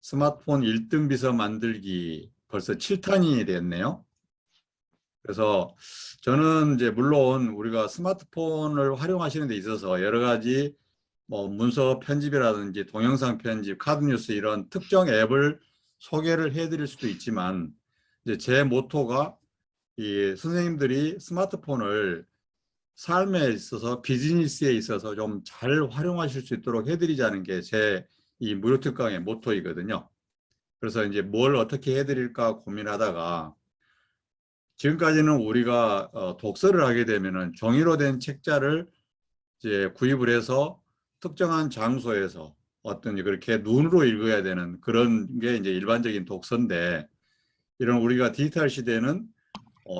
스마트폰 1등 비서 만들기 벌써 7탄이 됐네요. 그래서 저는 이제 물론 우리가 스마트폰을 활용하시는 데 있어서 여러 가지 뭐 문서 편집이라든지 동영상 편집, 카드 뉴스 이런 특정 앱을 소개를 해드릴 수도 있지만 이제 제 모토가 이 선생님들이 스마트폰을 삶에 있어서 비즈니스에 있어서 좀 잘 활용하실 수 있도록 해드리자는 게 제 이 무료 특강의 모토이거든요. 그래서 이제 뭘 어떻게 해드릴까 고민하다가 지금까지는 우리가 독서를 하게 되면은 종이로 된 책자를 이제 구입을 해서 특정한 장소에서 어떤 그렇게 눈으로 읽어야 되는 그런 게 이제 일반적인 독서인데 이런 우리가 디지털 시대는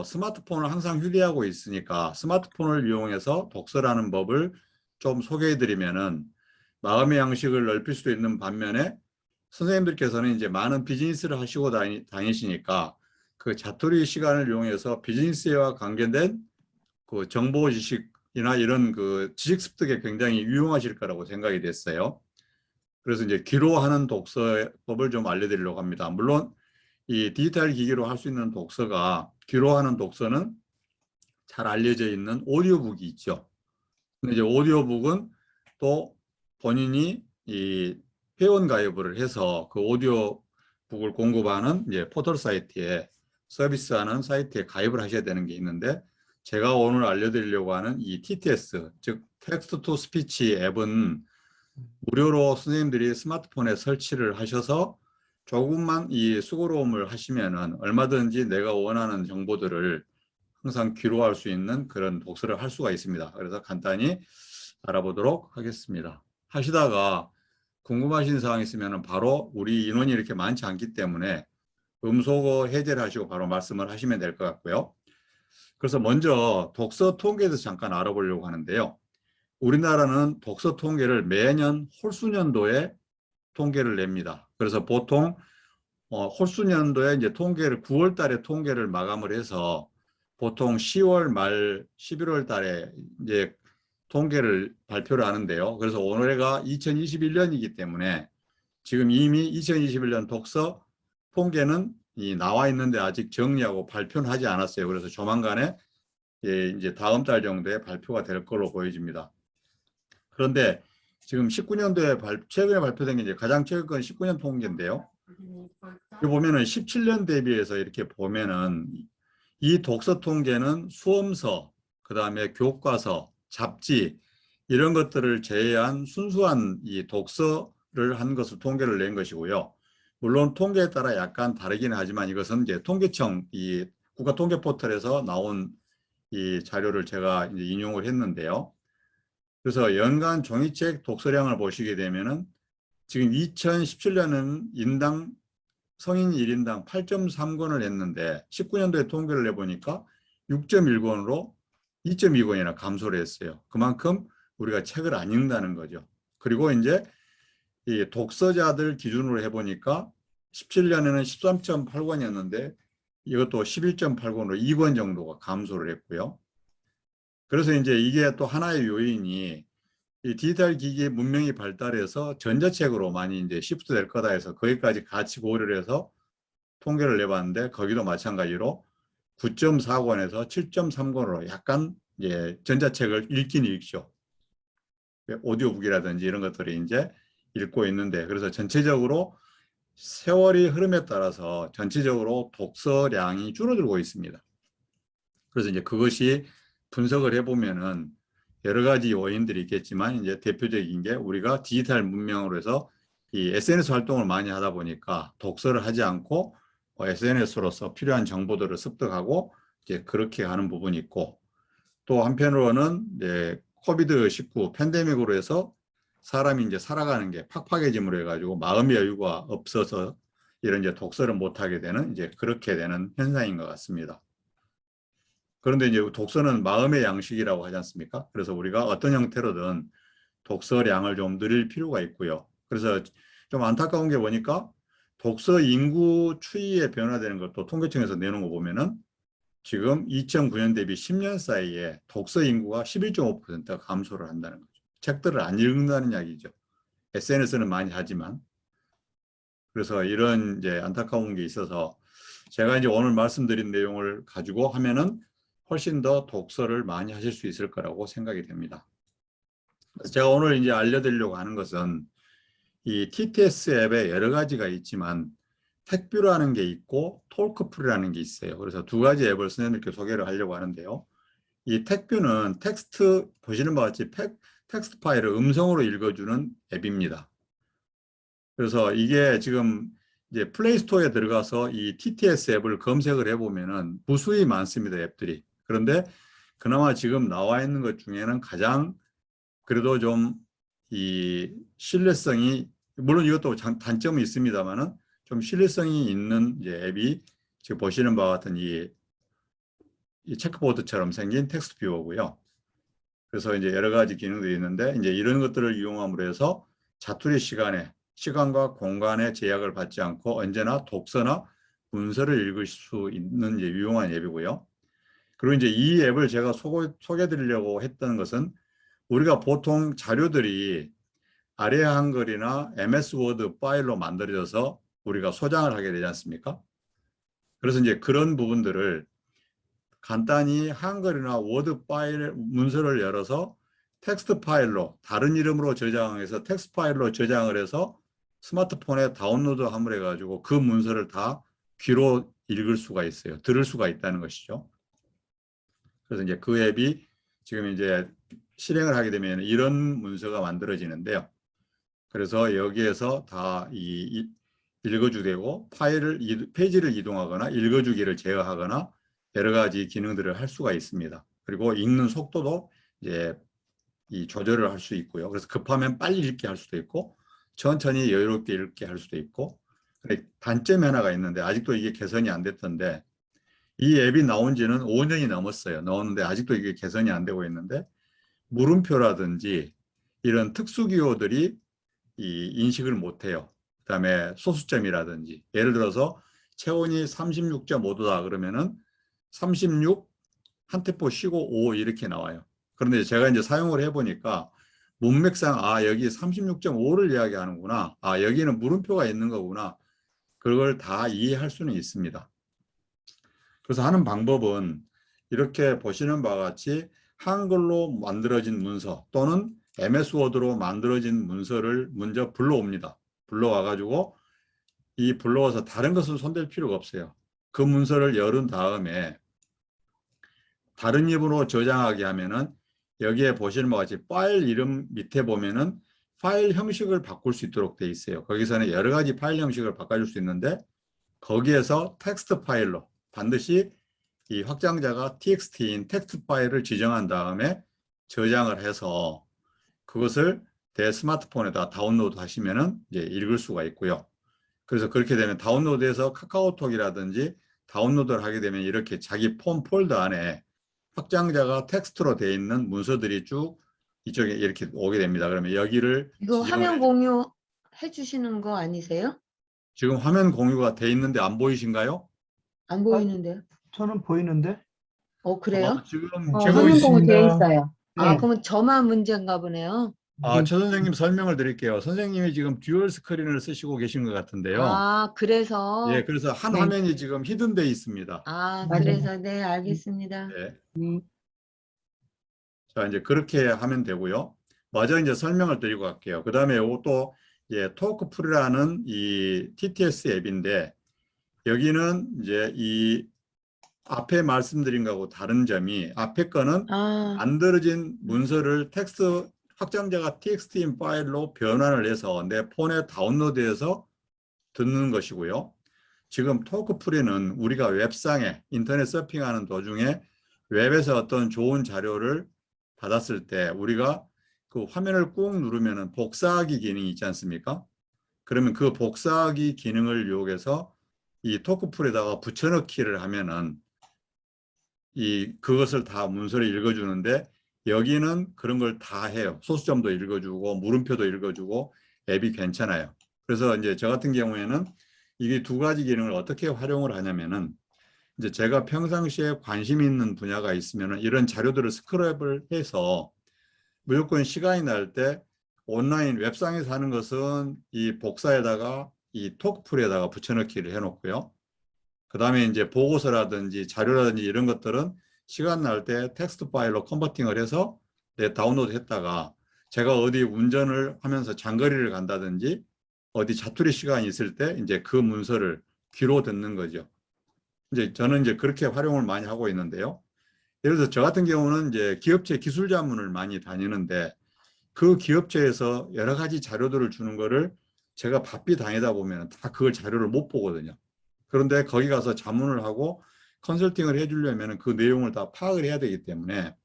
스마트폰을 항상 휴대하고 있으니까 스마트폰을 이용해서 독서라는 법을 좀 소개해드리면은 마음의 양식을 넓힐 수도 있는 반면에 선생님들께서는 이제 많은 비즈니스를 하시고 다니시니까 그 자투리 시간을 이용해서 비즈니스와 관계된 그 정보 지식이나 이런 그 지식 습득에 굉장히 유용하실 거라고 생각이 됐어요. 그래서 이제 귀로 하는 독서법을 좀 알려드리려고 합니다. 물론 이 디지털 기기로 할 수 있는 독서가 귀로 하는 독서는 잘 알려져 있는 오디오북이 있죠. 근데 이제 오디오북은 또 본인이 이 회원 가입을 해서 그 오디오북을 공급하는 이제 포털 사이트에 서비스하는 사이트에 가입을 하셔야 되는 게 있는데 제가 오늘 알려드리려고 하는 이 TTS, 즉 텍스트 투 스피치 앱은 무료로 선생님들이 스마트폰에 설치를 하셔서 조금만 이 수고로움을 하시면은 얼마든지 내가 원하는 정보들을 항상 귀로 할 수 있는 그런 독서를 할 수가 있습니다. 그래서 간단히 알아보도록 하겠습니다. 하시다가 궁금하신 사항 있으면 바로 우리 인원이 이렇게 많지 않기 때문에 음소거 해제를 하시고 바로 말씀을 하시면 될 것 같고요. 그래서 먼저 독서 통계에 대해서 잠깐 알아보려고 하는데요. 우리나라는 독서 통계를 매년 홀수년도에 통계를 냅니다. 그래서 보통 홀수년도에 이제 통계를 9월 달에 통계를 마감을 해서 보통 10월 말 11월 달에 이제 통계를 발표를 하는데요. 그래서 올해가 2021년이기 때문에 지금 이미 2021년 독서 통계는 나와 있는데 아직 정리하고 발표는 하지 않았어요. 그래서 조만간에 이제 다음 달 정도에 발표가 될 걸로 보여집니다. 그런데 지금 19년도에 최근에 발표된 게 이제 가장 최근 건 19년 통계인데요. 여기 보면은 17년 대비해서 이렇게 보면은 이 독서 통계는 수험서, 그 다음에 교과서, 잡지 이런 것들을 제외한 순수한 이 독서를 한 것을 통계를 낸 것이고요. 물론 통계에 따라 약간 다르긴 하지만 이것은 이제 통계청 이 국가통계 포털에서 나온 이 자료를 제가 이제 인용을 했는데요. 그래서 연간 종이책 독서량을 보시게 되면은 지금 2017년은 인당 성인 1인당 8.3권을 했는데 19년도에 통계를 내보니까 6.1권으로 2.2권이나 감소를 했어요. 그만큼 우리가 책을 안 읽는다는 거죠. 그리고 이제 이 독서자들 기준으로 해보니까 17년에는 13.8권이었는데 이것도 11.8권으로 2권 정도가 감소를 했고요. 그래서 이제 이게 또 하나의 요인이 이 디지털 기기의 문명이 발달해서 전자책으로 많이 이제 시프트 될 거다 해서 거기까지 같이 고려를 해서 통계를 내봤는데 거기도 마찬가지로 9.4권에서 7.3권으로 약간 이제 전자책을 읽긴 읽죠. 오디오북이라든지 이런 것들이 이제 읽고 있는데 그래서 전체적으로 세월이 흐름에 따라서 전체적으로 독서량이 줄어들고 있습니다. 그래서 이제 그것이 분석을 해보면은 여러 가지 요인들이 있겠지만 이제 대표적인 게 우리가 디지털 문명으로 해서 이 SNS 활동을 많이 하다 보니까 독서를 하지 않고 SNS로서 필요한 정보들을 습득하고 이제 그렇게 하는 부분이 있고 또 한편으로는 이제 코비드-19 팬데믹으로 해서 사람이 이제 살아가는 게 팍팍해짐으로 해가지고 마음의 여유가 없어서 이런 이제 독서를 못하게 되는 이제 그렇게 되는 현상인 것 같습니다. 그런데 이제 독서는 마음의 양식이라고 하지 않습니까? 그래서 우리가 어떤 형태로든 독서량을 좀 늘릴 필요가 있고요. 그래서 좀 안타까운 게 보니까 독서 인구 추이에 변화되는 것도 통계청에서 내놓은 거 보면은 지금 2009년 대비 10년 사이에 독서 인구가 11.5%가 감소를 한다는 거죠. 책들을 안 읽는다는 이야기죠. SNS는 많이 하지만. 그래서 이런 이제 안타까운 게 있어서 제가 이제 오늘 말씀드린 내용을 가지고 하면은 훨씬 더 독서를 많이 하실 수 있을 거라고 생각이 됩니다. 그래서 제가 오늘 이제 알려드리려고 하는 것은 이 TTS 앱에 여러 가지가 있지만 택뷰라는 게 있고 톨크풀이라는 게 있어요. 그래서 두 가지 앱을 선생님께 소개를 하려고 하는데요. 이 택뷰는 텍스트 보시는 바와 같이 텍스트 파일을 음성으로 읽어주는 앱입니다. 그래서 이게 지금 이제 플레이스토어에 들어가서 이 TTS 앱을 검색을 해보면은 무수히 많습니다, 앱들이. 그런데 그나마 지금 나와 있는 것 중에는 가장 그래도 좀 이 신뢰성이, 물론 이것도 단점이 있습니다만은 좀 신뢰성이 있는 이제 앱이 지금 보시는 바와 같은 이 체크보드처럼 생긴 텍스트 뷰어고요. 그래서 이제 여러 가지 기능들이 있는데 이제 이런 것들을 이용함으로 해서 자투리 시간과 공간의 제약을 받지 않고 언제나 독서나 문서를 읽을 수 있는 이제 유용한 앱이고요. 그리고 이제 이 앱을 제가 소개해드리려고 했던 것은 우리가 보통 자료들이 아리아 한글이나 MS 워드 파일로 만들어져서 우리가 소장을 하게 되지 않습니까? 그래서 이제 그런 부분들을 간단히 한글이나 워드 파일 문서를 열어서 텍스트 파일로 다른 이름으로 저장해서 텍스트 파일로 저장을 해서 스마트폰에 다운로드 함을 해가지고 그 문서를 다 귀로 읽을 수가 있어요. 들을 수가 있다는 것이죠. 그래서 이제 그 앱이 지금 이제 실행을 하게 되면 이런 문서가 만들어지는데요. 그래서 여기에서 다 읽어주되고 페이지를 이동하거나 읽어주기를 제어하거나 여러 가지 기능들을 할 수가 있습니다. 그리고 읽는 속도도 이제 조절을 할 수 있고요. 그래서 급하면 빨리 읽게 할 수도 있고 천천히 여유롭게 읽게 할 수도 있고. 단점이 하나가 있는데 아직도 이게 개선이 안 됐던데 이 앱이 나온 지는 5년이 넘었어요. 나오는데 아직도 이게 개선이 안 되고 있는데 물음표라든지 이런 특수 기호들이 인식을 못해요. 그다음에 소수점이라든지 예를 들어서 체온이 36.5도다 그러면은 36 한 템포 쉬고 5 이렇게 나와요. 그런데 제가 이제 사용을 해보니까 문맥상 여기 36.5를 이야기하는구나. 여기는 물음표가 있는 거구나. 그걸 다 이해할 수는 있습니다. 그래서 하는 방법은 이렇게 보시는 바와 같이 한글로 만들어진 문서 또는 MS 워드로 만들어진 문서를 먼저 불러옵니다. 불러와가지고 불러와서 다른 것은 손댈 필요가 없어요. 그 문서를 열은 다음에 다른 입으로 저장하게 하면은 여기에 보시는 바와 같이 파일 이름 밑에 보면은 파일 형식을 바꿀 수 있도록 되어 있어요. 거기서는 여러 가지 파일 형식을 바꿔줄 수 있는데 거기에서 텍스트 파일로 반드시 이 확장자가 txt인 텍스트 파일을 지정한 다음에 저장을 해서 그것을 내 스마트폰에다 다운로드 하시면은 이제 읽을 수가 있고요. 그래서 그렇게 되면 다운로드해서 카카오톡이라든지 다운로드를 하게 되면 이렇게 자기 폰 폴더 안에 확장자가 텍스트로 되어 있는 문서들이 쭉 이쪽에 이렇게 오게 됩니다. 그러면 여기를 이거 화면 공유 해주시는 거 아니세요? 지금 화면 공유가 돼 있는데 안 보이신가요? 안 보이는데요? 저는 보이는데. 그래요? 지금 되고 화면 공유 되어 있습니다. 있어요. 네. 그러면 저만 문제인가 보네요. 저 선생님 설명을 드릴게요. 선생님이 지금 듀얼 스크린을 쓰시고 계신 것 같은데요. 그래서. 예, 그래서 한 네. 화면이 지금 히든돼 있습니다. 그래서 네, 알겠습니다. 네. 음, 자, 이제 그렇게 하면 되고요. 먼저 이제 설명을 드리고 갈게요. 그 다음에 또 토크풀이라는 이 TTS 앱인데 여기는 이제 이 앞에 말씀드린 거하고 다른 점이 앞에 거는 만들어진 문서를 텍스트 확장자가 txt 파일로 변환을 해서 내 폰에 다운로드해서 듣는 것이고요. 지금 토크풀이는 우리가 웹상에 인터넷 서핑하는 도중에 웹에서 어떤 좋은 자료를 받았을 때 우리가 그 화면을 꾹 누르면 복사하기 기능이 있지 않습니까? 그러면 그 복사하기 기능을 이용해서 이 토크풀에다가 붙여넣기를 하면은 그것을 다 문서를 읽어주는데 여기는 그런 걸 다 해요. 소수점도 읽어주고 물음표도 읽어주고 앱이 괜찮아요. 그래서 이제 저 같은 경우에는 이게 두 가지 기능을 어떻게 활용을 하냐면은 이제 제가 평상시에 관심 있는 분야가 있으면은 이런 자료들을 스크랩을 해서 무조건 시간이 날 때 온라인 웹상에서 하는 것은 이 복사에다가 이 톡풀에다가 붙여넣기를 해놓고요. 그 다음에 이제 보고서라든지 자료라든지 이런 것들은 시간 날 때 텍스트 파일로 컨버팅을 해서 다운로드 했다가 제가 어디 운전을 하면서 장거리를 간다든지 어디 자투리 시간이 있을 때 이제 그 문서를 귀로 듣는 거죠. 이제 저는 이제 그렇게 활용을 많이 하고 있는데요. 예를 들어서 저 같은 경우는 이제 기업체 기술 자문을 많이 다니는데 그 기업체에서 여러 가지 자료들을 주는 거를 제가 바삐 다니다 보면 다 그걸 자료를 못 보거든요. 그런데 거기 가서 자문을 하고 컨설팅을 해주려면 그 내용을 다 파악을 해야 되기 때문에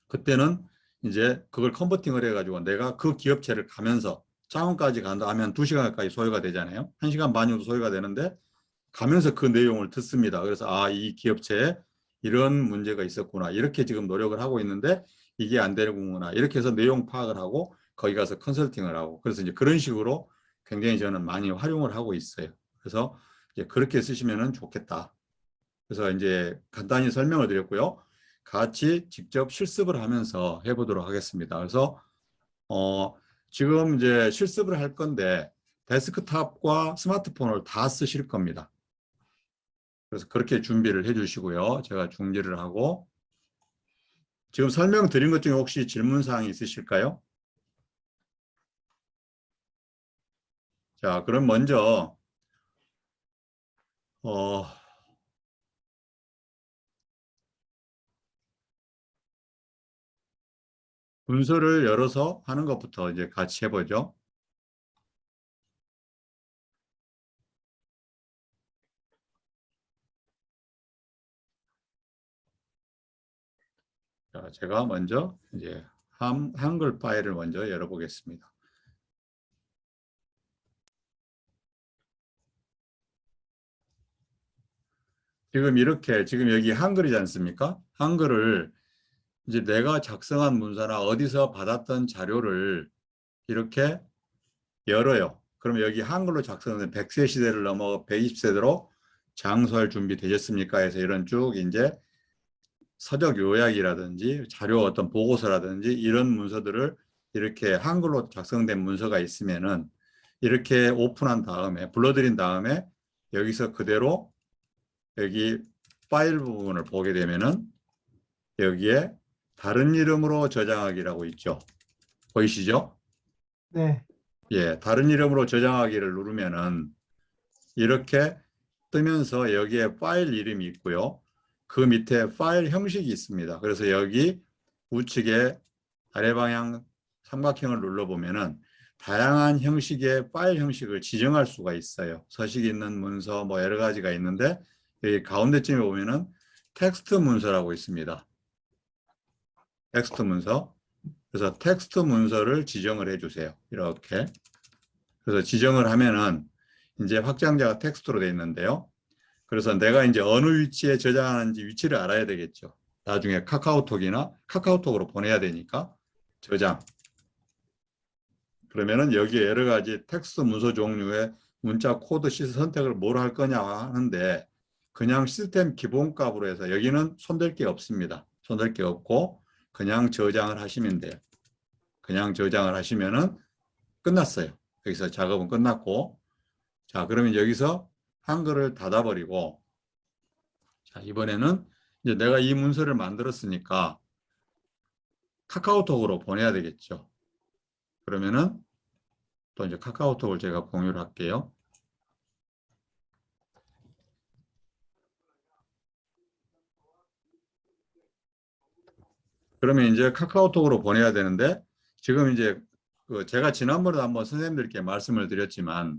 그때는 이제 그걸 컨버팅을 해가지고 내가 그 기업체를 가면서 창원까지 간다 하면 2시간 가까이 소요가 되잖아요. 1시간 반 정도 소요가 되는데 가면서 그 내용을 듣습니다. 그래서 이 기업체에 이런 문제가 있었구나. 이렇게 지금 노력을 하고 있는데 이게 안 되는구나. 이렇게 해서 내용 파악을 하고 거기 가서 컨설팅을 하고 그래서 이제 그런 식으로 굉장히 저는 많이 활용을 하고 있어요. 그래서 이제 그렇게 쓰시면 좋겠다. 그래서 이제 간단히 설명을 드렸고요. 같이 직접 실습을 하면서 해보도록 하겠습니다. 그래서 지금 이제 실습을 할 건데 데스크탑과 스마트폰을 다 쓰실 겁니다. 그래서 그렇게 준비를 해 주시고요. 제가 중지를 하고 지금 설명드린 것 중에 혹시 질문사항이 있으실까요? 자, 그럼 먼저 어, 문서를 열어서 하는 것부터 이제 같이 해보죠. 자, 제가 먼저 이제 한글 파일을 먼저 열어보겠습니다. 지금 이렇게 지금 여기 한글이지 않습니까? 한글을 이제 내가 작성한 문서나 어디서 받았던 자료를 이렇게 열어요. 그럼 여기 한글로 작성된 100세 시대를 넘어 120세대로 장수할 준비 되셨습니까? 해서 이런 쭉 이제 서적 요약이라든지 자료 어떤 보고서라든지 이런 문서들을 이렇게 한글로 작성된 문서가 있으면은 이렇게 오픈한 다음에 불러들인 다음에 여기서 그대로 여기 파일 부분을 보게 되면은 여기에 다른 이름으로 저장하기라고 있죠. 보이시죠? 네. 예, 다른 이름으로 저장하기를 누르면은 이렇게 뜨면서 여기에 파일 이름이 있고요. 그 밑에 파일 형식이 있습니다. 그래서 여기 우측에 아래 방향 삼각형을 눌러보면은 다양한 형식의 파일 형식을 지정할 수가 있어요. 서식 있는 문서 뭐 여러 가지가 있는데 여기 가운데쯤에 보면은 텍스트 문서라고 있습니다. 텍스트 문서. 그래서 텍스트 문서를 지정을 해주세요. 이렇게. 그래서 지정을 하면은 이제 확장자가 텍스트로 되어 있는데요. 그래서 내가 이제 어느 위치에 저장하는지 위치를 알아야 되겠죠. 나중에 카카오톡이나 카카오톡으로 보내야 되니까 저장. 그러면은 여기에 여러 가지 텍스트 문서 종류의 문자 코드 시스 선택을 뭘 할 거냐 하는데 그냥 시스템 기본값으로 해서 여기는 손댈 게 없습니다. 손댈 게 없고 그냥 저장을 하시면 돼요. 그냥 저장을 하시면은 끝났어요. 여기서 작업은 끝났고 자 그러면 여기서 한글을 닫아버리고 자 이번에는 이제 내가 이 문서를 만들었으니까 카카오톡으로 보내야 되겠죠. 그러면은 또 이제 카카오톡을 제가 공유를 할게요. 그러면 이제 카카오톡으로 보내야 되는데 지금 이제 제가 지난번에도 한번 선생님들께 말씀을 드렸지만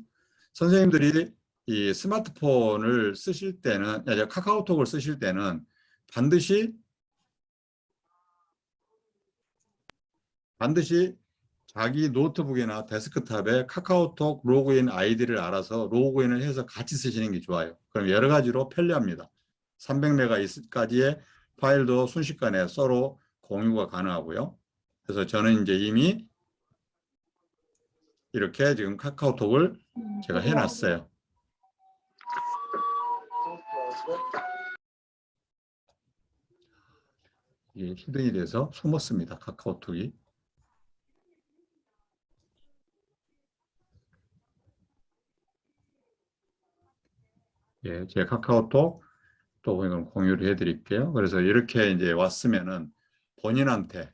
선생님들이 이 스마트폰을 쓰실 때는 카카오톡을 쓰실 때는 반드시 자기 노트북이나 데스크탑에 카카오톡 로그인 아이디를 알아서 로그인을 해서 같이 쓰시는 게 좋아요. 그럼 여러 가지로 편리합니다. 300메가까지의 파일도 순식간에 서로 공유가 가능하고요. 그래서 저는 이제 이미 이렇게 지금 카카오톡을 제가 해놨어요. 이게 히든이 돼서 숨었습니다. 카카오톡이. 예, 제 카카오톡 또 이건 공유를 해드릴게요. 그래서 이렇게 이제 왔으면은 본인한테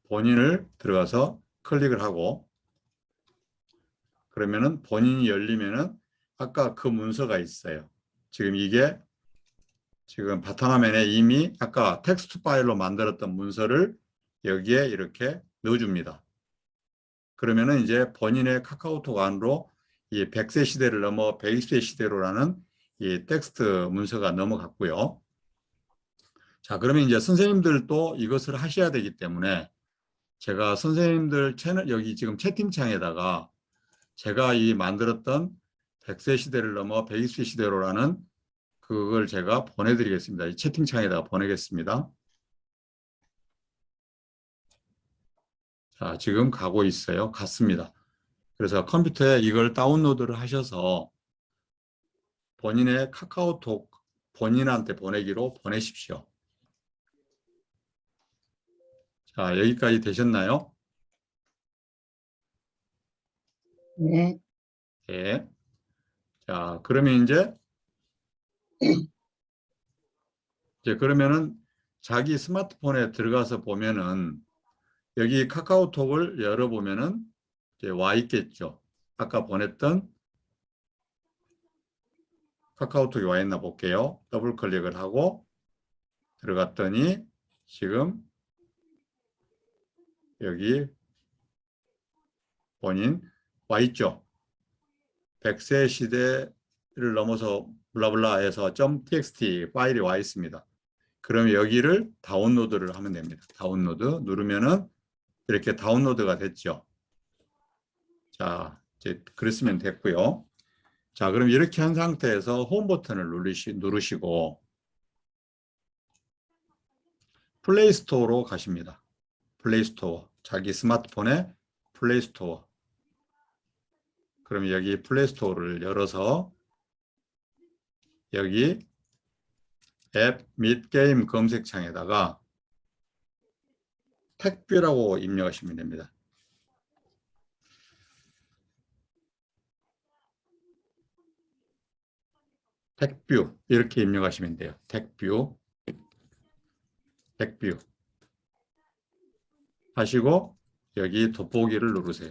본인을 들어가서 클릭을 하고 그러면은 본인이 열리면은 아까 그 문서가 있어요. 지금 이게 지금 바탕화면에 이미 아까 텍스트 파일로 만들었던 문서를 여기에 이렇게 넣어줍니다. 그러면은 이제 본인의 카카오톡 안으로 이 100세 시대를 넘어 120세 시대로라는 이 텍스트 문서가 넘어갔고요. 자, 그러면 이제 선생님들도 이것을 하셔야 되기 때문에 제가 선생님들 채널 여기 지금 채팅창에다가 제가 이 만들었던 100세 시대를 넘어 120세 시대로라는 그걸 제가 보내드리겠습니다. 이 채팅창에다가 보내겠습니다. 자, 지금 가고 있어요. 갔습니다. 그래서 컴퓨터에 이걸 다운로드를 하셔서 본인의 카카오톡 본인한테 보내기로 보내십시오. 자, 여기까지 되셨나요? 네. 네. 자, 그러면 이제 그러면은 자기 스마트폰에 들어가서 보면은 여기 카카오톡을 열어보면은 이제 와 있겠죠. 아까 보냈던 카카오톡이 와 있나 볼게요. 더블 클릭을 하고 들어갔더니 지금 여기 본인 와 있죠. 100세 시대를 넘어서 블라블라해서 .txt 파일이 와 있습니다. 그럼 여기를 다운로드를 하면 됩니다. 다운로드 누르면은 이렇게 다운로드가 됐죠. 자, 이제 그랬으면 됐고요. 자, 그럼 이렇게 한 상태에서 홈 버튼을 누르시고 플레이스토어로 가십니다. 플레이스토어, 자기 스마트폰에 플레이스토어. 그럼 여기 플레이스토어를 열어서 여기 앱 및 게임 검색창에다가 택뷰라고 입력하시면 됩니다. 택뷰 이렇게 입력하시면 돼요. 택뷰 하시고 여기 돋보기를 누르세요.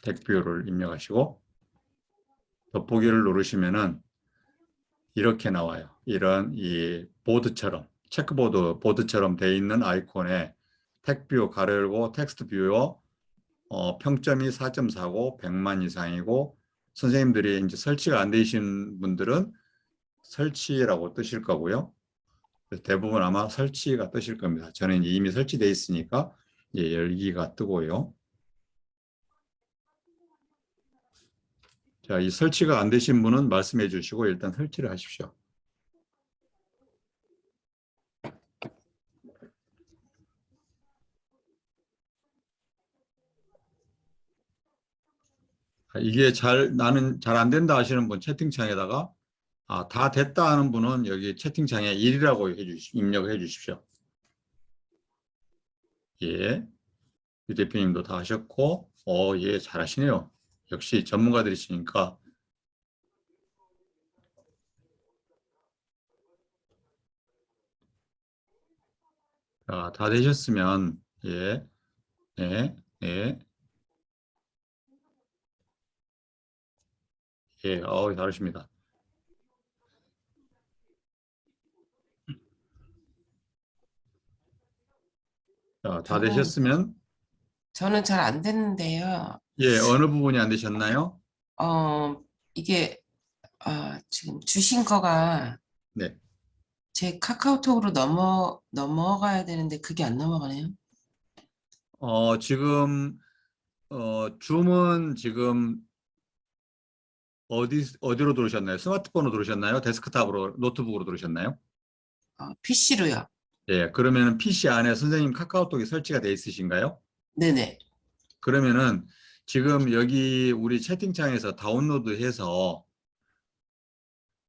택뷰를 입력하시고 돋보기를 누르시면은 이렇게 나와요. 이런 이 보드처럼 보드처럼 되어 있는 아이콘에 택뷰 가로 열고 텍스트 뷰어 평점이 4.4고 100만 이상이고 선생님들이 이제 설치가 안 되신 분들은 설치라고 뜨실 거고요. 대부분 아마 설치가 뜨실 겁니다. 저는 이미 설치되어 있으니까 열기가 뜨고요. 자, 이 설치가 안 되신 분은 말씀해 주시고 일단 설치를 하십시오. 이게 나는 잘 안 된다 하시는 분 채팅창에다가 다 됐다 하는 분은 여기 채팅창에 1이라고 입력을 해 주십시오. 예. 유 대표님도 다 하셨고, 예, 잘하시네요. 역시 전문가들이시니까. 자, 다 되셨으면, 예, 네, 네, 예, 잘하십니다. 자, 다 되셨으면, 저는 잘 안 됐는데요. 예, 어느 부분이 안 되셨나요? 이게 지금 주신 거가 네. 제 카카오톡으로 넘어가야 되는데 그게 안 넘어가네요. 지금, 줌은 지금 어디로 들어오셨나요? 스마트폰으로 들어오셨나요? 데스크탑으로, 노트북으로 들어오셨나요? PC로요. 예, 그러면 PC 안에 선생님 카카오톡이 설치가 돼 있으신가요? 네네. 그러면은 지금 여기 우리 채팅창에서 다운로드해서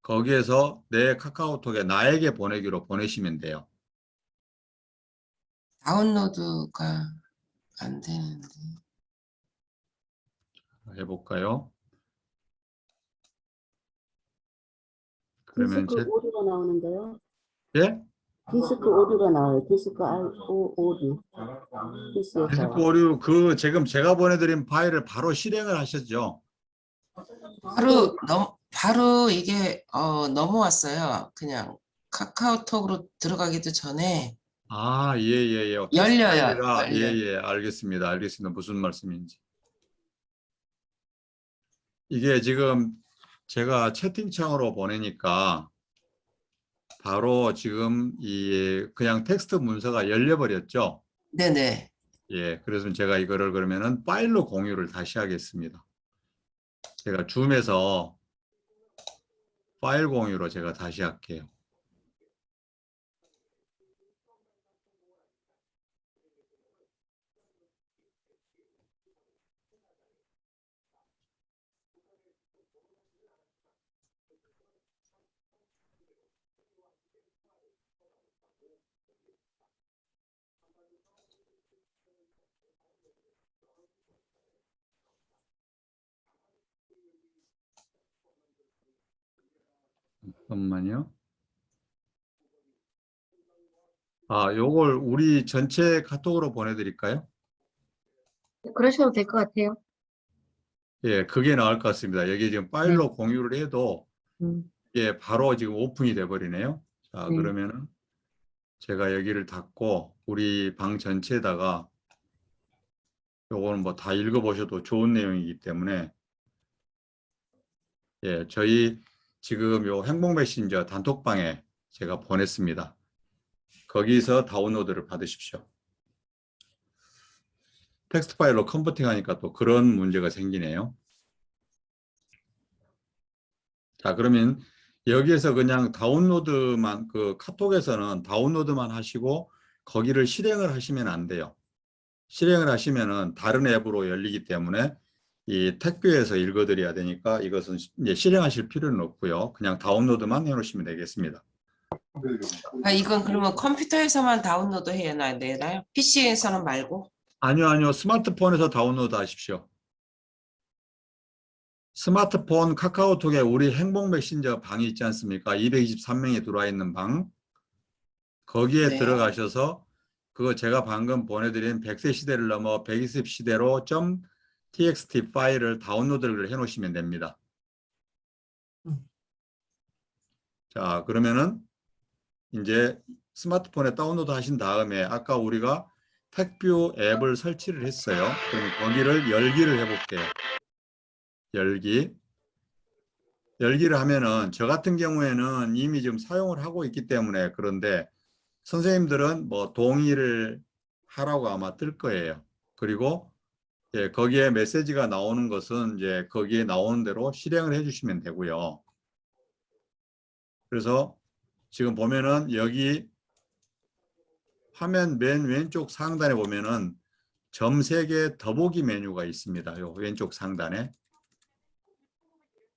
거기에서 내 카카오톡에 나에게 보내기로 보내시면 돼요. 다운로드가 안 되는데. 해볼까요? 그러면 디스크 오류가 나오는데요. 예? 디스크 오류가 나와요. 디스크 오류. 디스크 PC에서. 오류 지금 제가 보내드린 파일을 바로 실행을 하셨죠? 바로 이게 넘어왔어요. 그냥 카카오톡으로 들어가기도 전에 아, 예. 열려요. 파일이라 열려요. 예, 알겠습니다. 무슨 말씀인지. 이게 지금 제가 채팅창으로 보내니까 바로 지금 그냥 텍스트 문서가 열려버렸죠. 네네. 예, 그래서 제가 이거를 그러면은 파일로 공유를 다시 하겠습니다. 제가 줌에서 파일 공유로 제가 다시 할게요. 잠깐만요. 요걸 우리 전체 카톡으로 보내드릴까요? 그러셔도 될 것 같아요. 예, 그게 나을 것 같습니다. 여기 지금 파일로 공유를 해도 예, 바로 지금 오픈이 돼 버리네요. 자, 네. 그러면은 제가 여기를 닫고 우리 방 전체에다가 요거는 뭐 다 읽어보셔도 좋은 내용이기 때문에 예, 저희 지금 요 행복 메신저 단톡방에 제가 보냈습니다. 거기서 다운로드를 받으십시오. 텍스트 파일로 컨버팅 하니까 또 그런 문제가 생기네요. 자, 그러면 여기에서 그냥 다운로드만, 카톡에서는 다운로드만 하시고 거기를 실행을 하시면 안 돼요. 실행을 하시면은 다른 앱으로 열리기 때문에 이 택배에서 읽어드려야 되니까 이것은 이제 실행하실 필요는 없고요. 그냥 다운로드만 해놓으시면 되겠습니다. 이건 그러면 컴퓨터에서만 다운로드 해야 되나요? PC에서는 말고? 아니요. 스마트폰에서 다운로드 하십시오. 스마트폰 카카오톡에 우리 행복 메신저 방이 있지 않습니까? 223명이 들어와 있는 방. 거기에 네. 들어가셔서 그거 제가 방금 보내드린 100세 시대를 넘어 120 시대로 .txt 파일을 다운로드를 해 놓으시면 됩니다. 자, 그러면은 이제 스마트폰에 다운로드 하신 다음에 아까 우리가 택뷰 앱을 설치를 했어요. 그럼 거기를 열기를 해볼게요. 열기를 하면은 저 같은 경우에는 이미 지금 사용을 하고 있기 때문에 그런데 선생님들은 뭐 동의를 하라고 아마 뜰 거예요. 그리고 예, 거기에 메시지가 나오는 것은 이제 거기에 나오는 대로 실행을 해주시면 되고요. 그래서 지금 보면은 여기 화면 맨 왼쪽 상단에 보면은 점 3개 더보기 메뉴가 있습니다. 요 왼쪽 상단에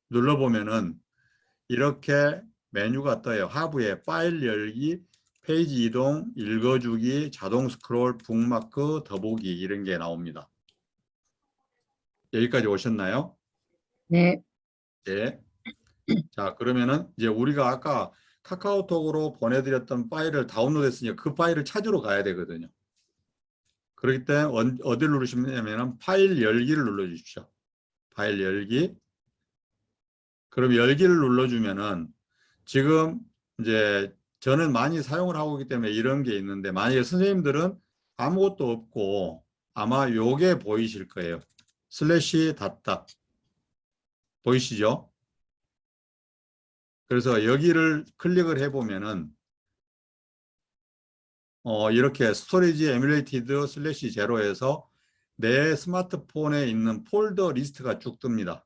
눌러보면은 이렇게 메뉴가 떠요. 하부에 파일 열기, 페이지 이동, 읽어주기, 자동 스크롤, 북마크, 더보기 이런 게 나옵니다. 여기까지 오셨나요? 네. 네. 자, 그러면은 이제 우리가 아까 카카오톡으로 보내드렸던 파일을 다운로드했으니까 그 파일을 찾으러 가야 되거든요. 그렇기 때문에 어디를 누르시면 되냐면 파일 열기를 눌러주십시오. 파일 열기. 그럼 열기를 눌러주면은 지금 이제 저는 많이 사용을 하고 있기 때문에 이런 게 있는데 만약에 선생님들은 아무것도 없고 아마 요게 보이실 거예요. 슬래시 닷닷 보이시죠? 그래서 여기를 클릭을 해보면은 이렇게 스토리지 에뮬레이티드 슬래시 제로에서 내 스마트폰에 있는 폴더 리스트가 쭉 뜹니다.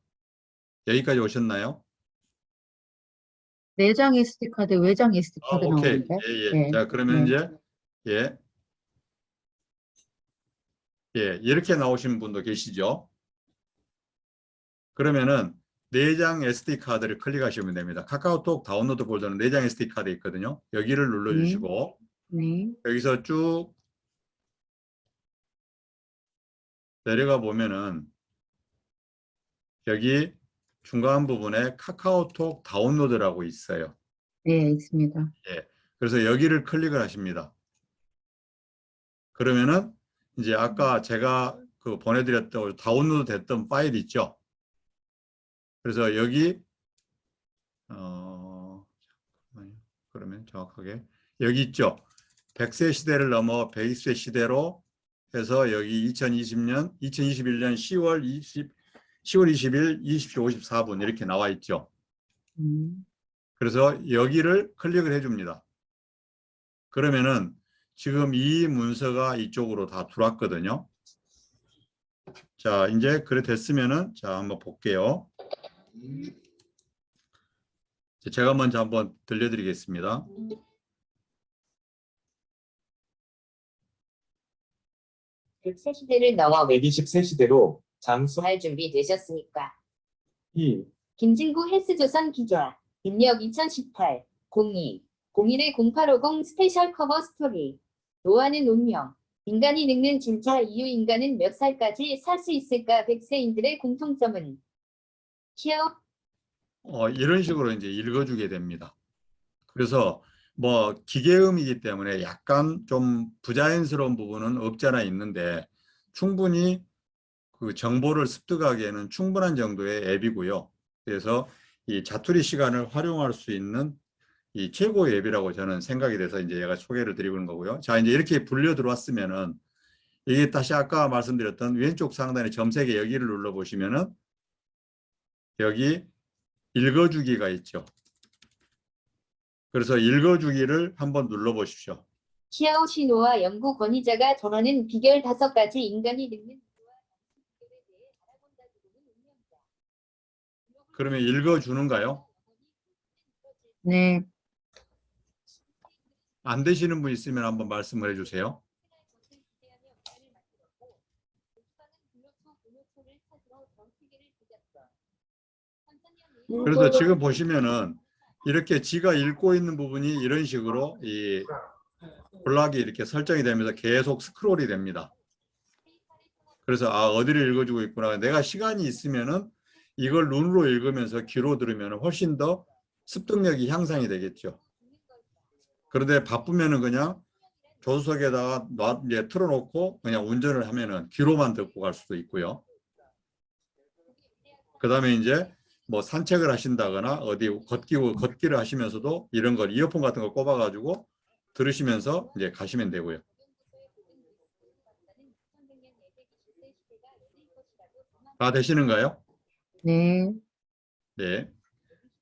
여기까지 오셨나요? 내장 SD카드, 외장 SD카드 오케이. 나오는데. 예. 네. 자, 그러면 네. 이제 이렇게 나오신 분도 계시죠? 그러면은 내장 SD 카드를 클릭하시면 됩니다. 카카오톡 다운로드 폴더는 내장 SD 카드 있거든요. 여기를 눌러주시고 네. 여기서 쭉 내려가 보면은 여기 중간 부분에 카카오톡 다운로드라고 있어요. 네, 있습니다. 예. 그래서 여기를 클릭을 하십니다. 그러면은 이제 아까 제가 그 보내드렸던 다운로드 됐던 파일 있죠. 그래서 여기 그러면 정확하게 여기 있죠. 100세 시대를 넘어 120세 시대로 해서 여기 2021년 10월 20일 20시 54분 이렇게 나와 있죠. 그래서 여기를 클릭을 해줍니다. 그러면은 지금 이 문서가 이쪽으로 다 들어왔거든요. 자, 이제 그래 됐으면은 자, 한번 볼게요. 제가 먼저 한번 들려드리겠습니다. 백세 시대를 넘어 120세 시대로 장수 할 준비 되셨습니까? 2 김진구 헬스조선 기자 입력 2018 02 01-0850 스페셜 커버 스토리 노아는 운명 인간이 늙는 진짜 이유 인간은 몇 살까지 살 수 있을까 100세인들의 공통점은 키어 이런 식으로 이제 읽어주게 됩니다. 그래서 뭐 기계음이기 때문에 약간 좀 부자연스러운 부분은 없지 않아 있는데 충분히 그 정보를 습득하기에는 충분한 정도의 앱이고요. 그래서 이 자투리 시간을 활용할 수 있는 이 최고의 앱이라고 저는 생각이 돼서 이제 얘가 소개를 드리고 있는 거고요. 자, 이제 이렇게 불려 들어왔으면은 이게 다시 아까 말씀드렸던 왼쪽 상단의 점색에 여기를 눌러 보시면은 여기 읽어주기가 있죠. 그래서 읽어주기를 한번 눌러 보십시오. 키아오 시노와 연구 권위자가 전하는 비결 5가지 인간이 늙는 이유와 비결에 대해 알아본다고는 운명이다. 그러면 읽어주는가요? 네, 안 되시는 분 있으면 한번 말씀을 해주세요. 그래서 지금 보시면은 이렇게 지가 읽고 있는 부분이 이런 식으로 이 블락이 이렇게 설정이 되면서 계속 스크롤이 됩니다. 그래서 어디를 읽어주고 있구나. 내가 시간이 있으면은 이걸 눈으로 읽으면서 귀로 들으면 훨씬 더 습득력이 향상이 되겠죠. 그런데 바쁘면은 그냥 조수석에다가 이제 틀어놓고 그냥 운전을 하면은 귀로만 듣고 갈 수도 있고요. 그 다음에 이제 뭐 산책을 하신다거나 어디 걷기를 하시면서도 이런 걸 이어폰 같은 걸 꼽아가지고 들으시면서 이제 가시면 되고요. 다 되시는가요? 네, 네.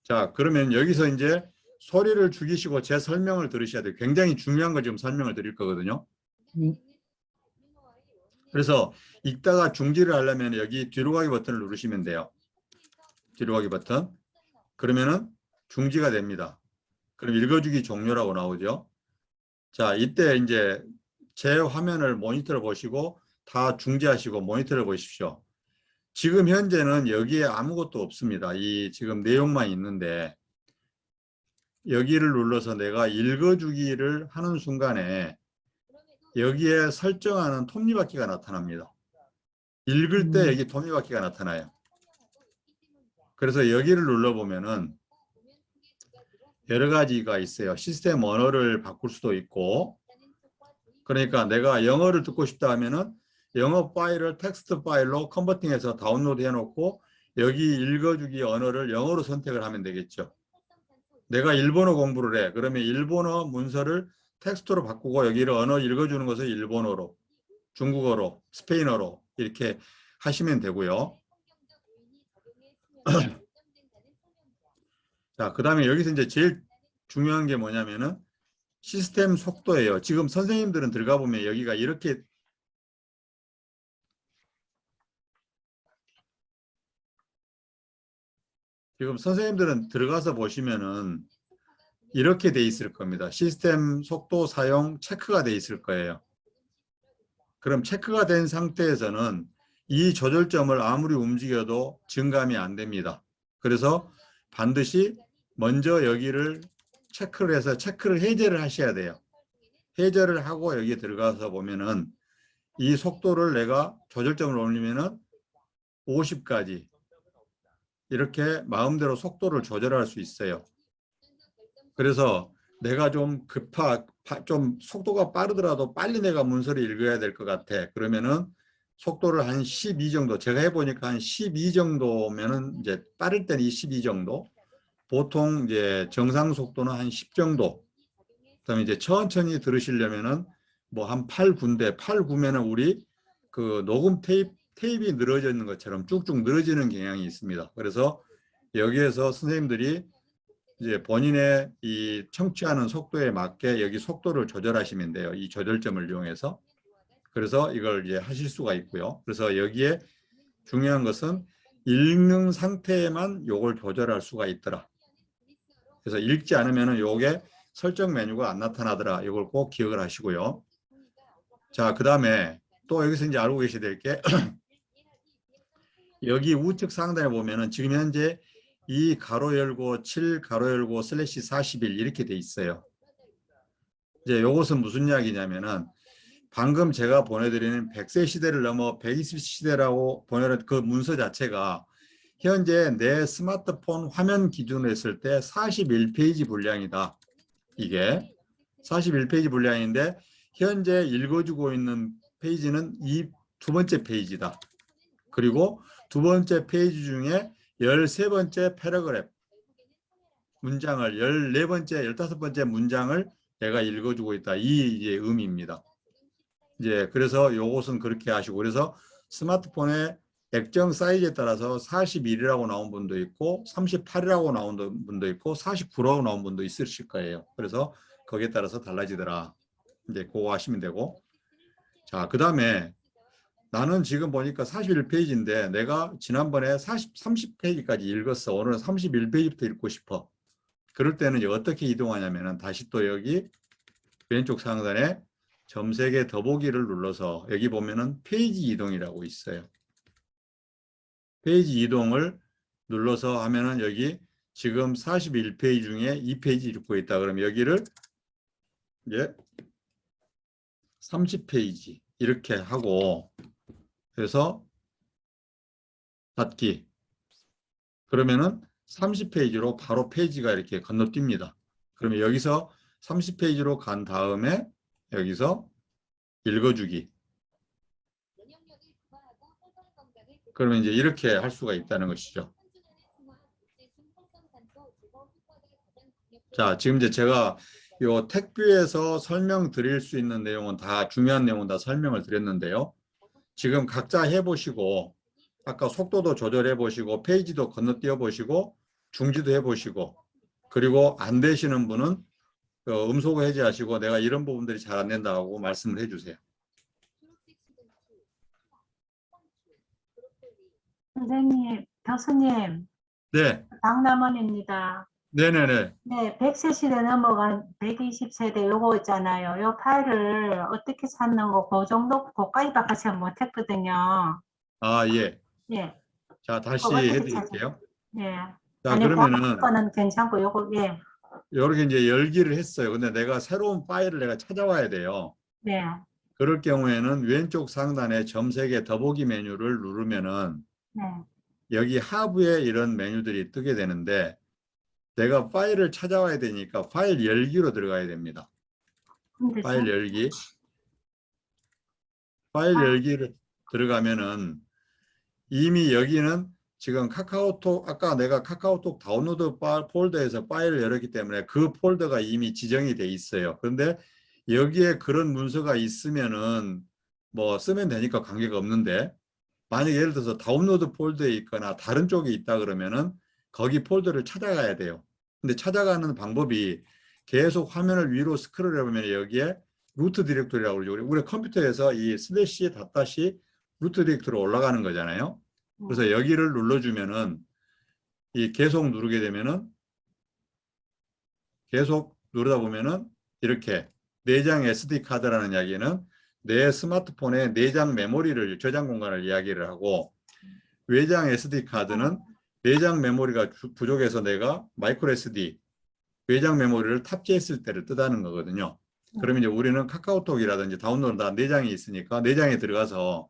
자, 그러면 여기서 이제 소리를 죽이시고 제 설명을 들으셔야 돼요. 굉장히 중요한 걸 지금 설명을 드릴 거거든요. 그래서 읽다가 중지를 하려면 여기 뒤로 가기 버튼을 누르시면 돼요. 뒤로 가기 버튼. 그러면은 중지가 됩니다. 그럼 읽어주기 종료라고 나오죠. 자, 이때 이제 제 화면을 모니터를 보시고 다 중지하시고 모니터를 보십시오. 지금 현재는 여기에 아무것도 없습니다. 이 지금 내용만 있는데 여기를 눌러서 내가 읽어주기를 하는 순간에 여기에 설정하는 톱니바퀴가 나타납니다. 읽을 때 여기 톱니바퀴가 나타나요. 그래서 여기를 눌러보면은 여러 가지가 있어요. 시스템 언어를 바꿀 수도 있고, 그러니까 내가 영어를 듣고 싶다 하면은 영어 파일을 텍스트 파일로 컨버팅해서 다운로드 해놓고 여기 읽어주기 언어를 영어로 선택을 하면 되겠죠. 내가 일본어 공부를 해. 그러면 일본어 문서를 텍스트로 바꾸고 여기를 언어 읽어주는 것을 일본어로, 중국어로, 스페인어로 이렇게 하시면 되고요. 자, 그 다음에 여기서 이제 제일 중요한 게 뭐냐면은 시스템 속도예요. 지금 선생님들은 들어가 보면 여기가 이렇게 지금 선생님들은 들어가서 보시면은 이렇게 돼 있을 겁니다. 시스템 속도 사용 체크가 돼 있을 거예요. 그럼 체크가 된 상태에서는 이 조절점을 아무리 움직여도 증감이 안 됩니다. 그래서 반드시 먼저 여기를 체크를 해서 체크를 해제를 하셔야 돼요. 해제를 하고 여기에 들어가서 보면은 이 속도를 내가 조절점을 올리면은 50까지 이렇게 마음대로 속도를 조절할 수 있어요. 그래서 내가 좀 좀 속도가 빠르더라도 빨리 내가 문서를 읽어야 될 것 같아. 그러면은 속도를 한 12 정도, 제가 해보니까 한 12 정도면은 이제 빠를 때는 12 정도, 보통 이제 정상 속도는 한 10 정도. 그다음에 이제 천천히 들으시려면은 뭐 한 8, 9인데 8, 9면은 우리 그 녹음 테이프가 늘어져 있는 것처럼 쭉쭉 늘어지는 경향이 있습니다. 그래서 여기에서 선생님들이 이제 본인의 이 청취하는 속도에 맞게 여기 속도를 조절하시면 돼요. 이 조절점을 이용해서. 그래서 이걸 이제 하실 수가 있고요. 그래서 여기에 중요한 것은 읽는 상태에만 요걸 조절할 수가 있더라. 그래서 읽지 않으면은 요게 설정 메뉴가 안 나타나더라. 이걸 꼭 기억을 하시고요. 자, 그 다음에 또 여기서 이제 알고 계셔야 될 게 여기 우측 상단에 보면은 지금 현재 2 가로 열고 7 가로 열고 슬래시 41 이렇게 돼 있어요. 이제 요것은 무슨 이야기냐면은 방금 제가 보내드리는 100세 시대를 넘어 120 시대라고 보내는 그 문서 자체가 현재 내 스마트폰 화면 기준으로 했을 때 41페이지 분량이다. 이게 41페이지 분량인데 현재 읽어주고 있는 페이지는 이 두 번째 페이지다. 그리고 두 번째 페이지 중에 13번째 패러그래프 문장을 14번째, 15번째 문장을 내가 읽어주고 있다. 이 이제 의미입니다. 이제 그래서 요것은 그렇게 하시고, 그래서 스마트폰의 액정 사이즈에 따라서 41이라고 나온 분도 있고 38이라고 나온 분도 있고 49라고 나온 분도 있으실 거예요. 그래서 거기에 따라서 달라지더라. 이제 그거 하시면 되고. 자, 그 다음에 나는 지금 보니까 41페이지인데 내가 지난번에 30페이지까지 읽었어. 오늘은 31페이지부터 읽고 싶어. 그럴 때는 이제 어떻게 이동하냐면은 다시 또 여기 왼쪽 상단에 점 3개 더보기를 눌러서 여기 보면은 페이지 이동이라고 있어요. 페이지 이동을 눌러서 하면은 여기 지금 41페이지 중에 2페이지 읽고 있다. 그러면 여기를 이제 30페이지 이렇게 하고 해서 닫기. 그러면은 30페이지로 바로 페이지가 이렇게 건너뜁니다. 그러면 여기서 30페이지로 간 다음에 여기서 읽어주기. 그러면 이제 이렇게 할 수가 있다는 것이죠. 자, 지금 이제 제가 요 택뷰에서 설명드릴 수 있는 내용은 다 중요한 내용은 다 설명을 드렸는데요. 지금 각자 해보시고 아까 속도도 조절해 보시고 페이지도 건너뛰어 보시고 중지도 해보시고 그리고 안 되시는 분은 음소거 해제하시고 내가 이런 부분들이 잘 안 된다고 말씀을 해주세요. 선생님, 교수님, 네, 박남원입니다. 네네네. 네, 100세 시대 넘어간 120세대 요거 있잖아요. 요 파일을 어떻게 찾는 거, 그 정도, 그까지밖에 제가 못했거든요. 아, 예. 예, 자, 다시 그거 어떻게 해드릴게요. 예. 자, 아니, 그러면은 거는 괜찮고, 요거, 예, 이렇게 이제 열기를 했어요. 근데 내가 새로운 파일을 내가 찾아와야 돼요. 네, 그럴 경우에는 왼쪽 상단에 점 3개 더보기 메뉴를 누르면은 네. 여기 하부에 이런 메뉴들이 뜨게 되는데 내가 파일을 찾아와야 되니까 파일 열기로 들어가야 됩니다. 근데 파일 열기. 파일 열기를 들어가면은 이미 여기는 지금 카카오톡, 아까 내가 카카오톡 다운로드 폴더에서 파일을 열었기 때문에 그 폴더가 이미 지정이 돼 있어요. 그런데 여기에 그런 문서가 있으면은 뭐 쓰면 되니까 관계가 없는데 만약에 예를 들어서 다운로드 폴더에 있거나 다른 쪽에 있다 그러면은 거기 폴더를 찾아가야 돼요. 근데 찾아가는 방법이 계속 화면을 위로 스크롤 해보면 여기에 루트 디렉토리라고 그러죠. 우리 컴퓨터에서 이 슬래시 닷다시 루트 디렉토리로 올라가는 거잖아요. 그래서 여기를 눌러주면은 이 계속 누르게 되면은 계속 누르다 보면은 이렇게 내장 SD 카드라는 이야기는 내 스마트폰에 내장 메모리를 저장 공간을 이야기를 하고 외장 SD 카드는 내장 메모리가 부족해서 내가 마이크로 SD 외장 메모리를 탑재했을 때를 뜻하는 거거든요. 그러면 이제 우리는 카카오톡이라든지 다운로드 다 내장이 있으니까 내장에 들어가서